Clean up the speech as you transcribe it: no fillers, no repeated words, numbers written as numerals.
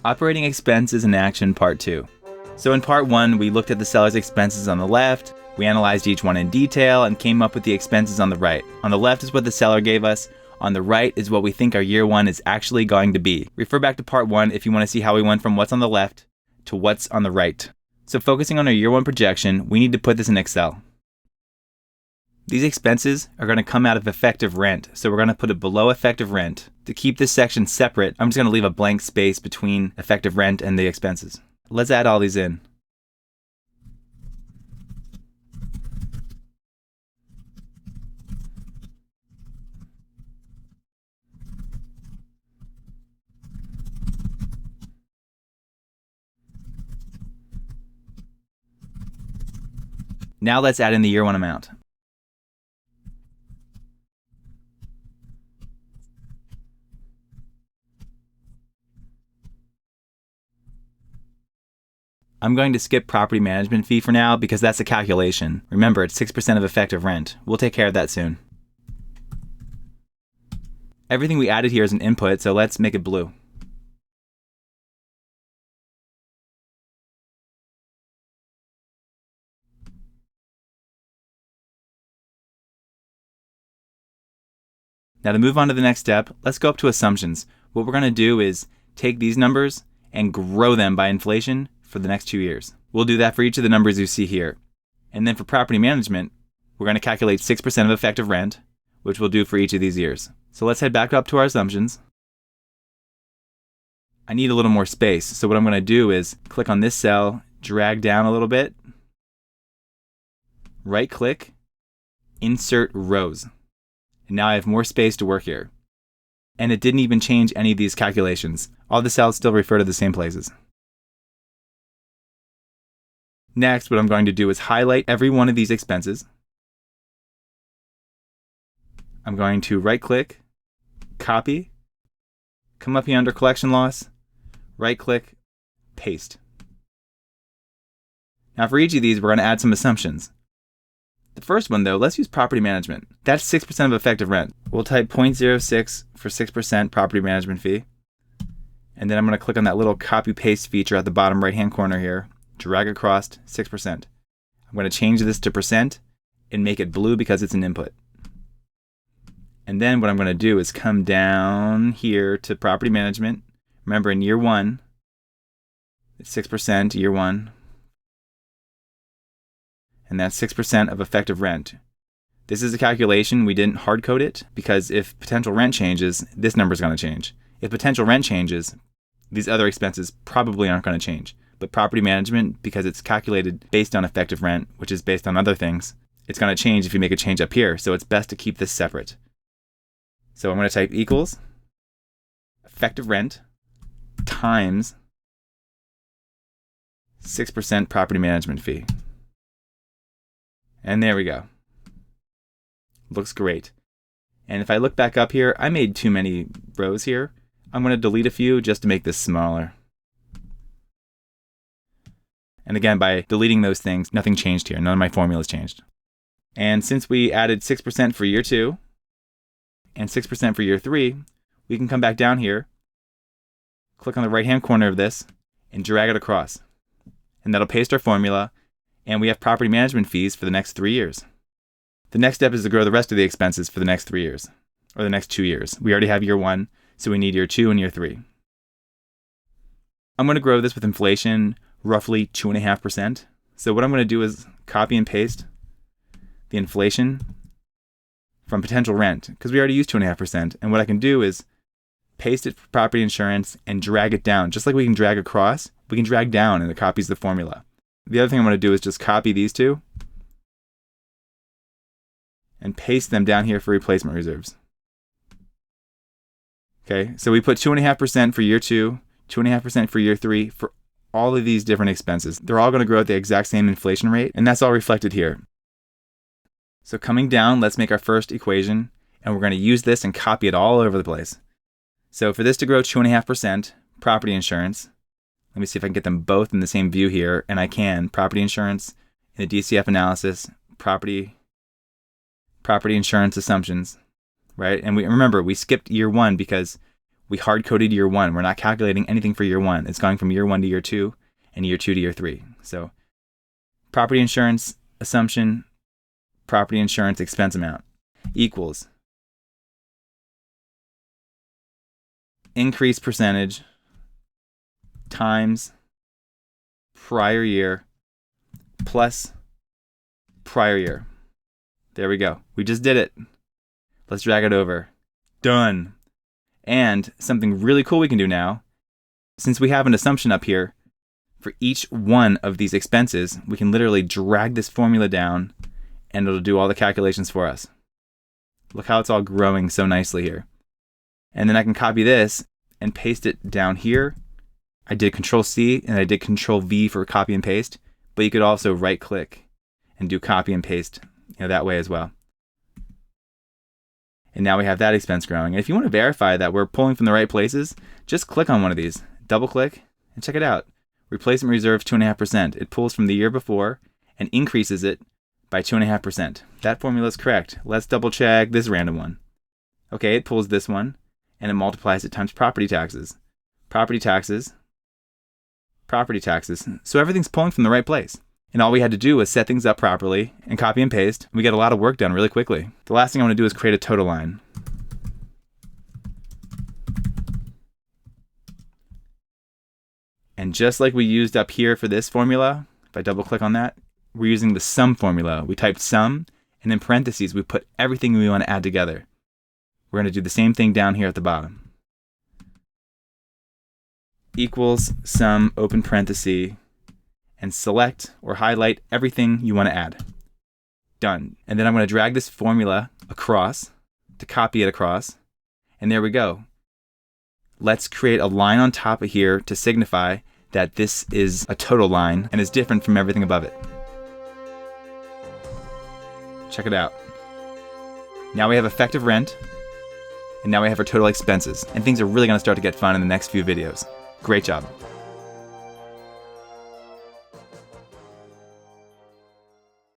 Operating expenses in action, part 2. So in part 1, we looked at the seller's expenses on the left, we analyzed each one in detail, and came up with the expenses on the right. On the left is what the seller gave us, on the right is what we think our year 1 is actually going to be. Refer back to part 1 if you want to see how we went from what's on the left to what's on the right. So focusing on our year 1 projection, we need to put this in Excel. These expenses are going to come out of effective rent, so we're going to put it below effective rent. To keep this section separate, I'm just going to leave a blank space between effective rent and the expenses. Let's add all these in. Now let's add in the year 1 amount. I'm going to skip property management fee for now because that's a calculation. Remember, it's 6% of effective rent. We'll take care of that soon. Everything we added here is an input, so let's make it blue. Now to move on to the next step, let's go up to assumptions. What we're going to do is take these numbers and grow them by inflation for the next 2 years. We'll do that for each of the numbers you see here. And then for property management, we're going to calculate 6% of effective rent, which we'll do for each of these years. So let's head back up to our assumptions. I need a little more space, so what I'm going to do is click on this cell, drag down a little bit, right click, insert rows. And now I have more space to work here. And it didn't even change any of these calculations. All the cells still refer to the same places. Next, what I'm going to do is highlight every one of these expenses. I'm going to right click, copy, come up here under collection loss, right click, paste. Now for each of these, we're going to add some assumptions. The first one though, let's use property management. That's 6% of effective rent. We'll type 0.06 for 6% property management fee. And then I'm going to click on that little copy paste feature at the bottom right hand corner here. Drag across 6%. I'm going to change this to percent and make it blue because it's an input. And then what I'm going to do is come down here to property management. Remember in year 1, it's 6% year 1. And that's 6% of effective rent. This is a calculation. We didn't hard code it because if potential rent changes, this number is going to change. If potential rent changes, these other expenses probably aren't going to change. But property management, because it's calculated based on effective rent, which is based on other things, it's going to change if you make a change up here. So it's best to keep this separate. So I'm going to type equals effective rent times 6% property management fee. And there we go. Looks great. And if I look back up here, I made too many rows here. I'm going to delete a few just to make this smaller. And again, by deleting those things, nothing changed here. None of my formulas changed. And since we added 6% for year 2 and 6% for year 3, we can come back down here, click on the right-hand corner of this, and drag it across. And that'll paste our formula, and we have property management fees for the next 3 years. The next step is to grow the rest of the expenses for the next 3 years, or the next 2 years. We already have year 1, so we need year 2 and year 3. I'm going to grow this with inflation, roughly 2.5%. So what I'm going to do is copy and paste the inflation from potential rent, because we already used 2.5%. And what I can do is paste it for property insurance and drag it down. Just like we can drag across, we can drag down and it copies the formula. The other thing I'm going to do is just copy these two and paste them down here for replacement reserves. Okay, so we put 2.5% for year 2, 2.5% for year 3 for all of these different expenses. They're all going to grow at the exact same inflation rate, and that's all reflected here. So coming down, let's make our first equation, and we're going to use this and copy it all over the place. So for this to grow 2.5%, property insurance, let me see if I can get them both in the same view here, and I can. Property insurance in the DCF analysis, property insurance assumptions, right? And remember, we skipped year 1 because We hard-coded year 1. We're not calculating anything for year 1. It's going from year 1 to year 2 and year 2 to year 3. So property insurance assumption, property insurance expense amount equals increase percentage times prior year plus prior year. There we go. We just did it. Let's drag it over. Done. And something really cool we can do now, since we have an assumption up here, for each one of these expenses, we can literally drag this formula down and it'll do all the calculations for us. Look how it's all growing so nicely here. And then I can copy this and paste it down here. I did Control C and I did Control V for copy and paste, but you could also right click and do copy and paste, that way as well. And now we have that expense growing. And if you want to verify that we're pulling from the right places, just click on one of these, double click, and check it out. Replacement reserve 2.5%. It pulls from the year before and increases it by 2.5%. That formula is correct. Let's double check this random one. Okay, it pulls this one and it multiplies it times property taxes. Property taxes. Property taxes. So everything's pulling from the right place. And all we had to do was set things up properly and copy and paste. We get a lot of work done really quickly. The last thing I want to do is create a total line. And just like we used up here for this formula, if I double click on that, we're using the sum formula. We typed sum, and in parentheses, we put everything we want to add together. We're going to do the same thing down here at the bottom. Equals sum, open parenthesis, and select or highlight everything you want to add. Done. And then I'm going to drag this formula across to copy it across. And there we go. Let's create a line on top of here to signify that this is a total line and is different from everything above it. Check it out. Now we have effective rent, and now we have our total expenses, and things are really going to start to get fun in the next few videos. Great job.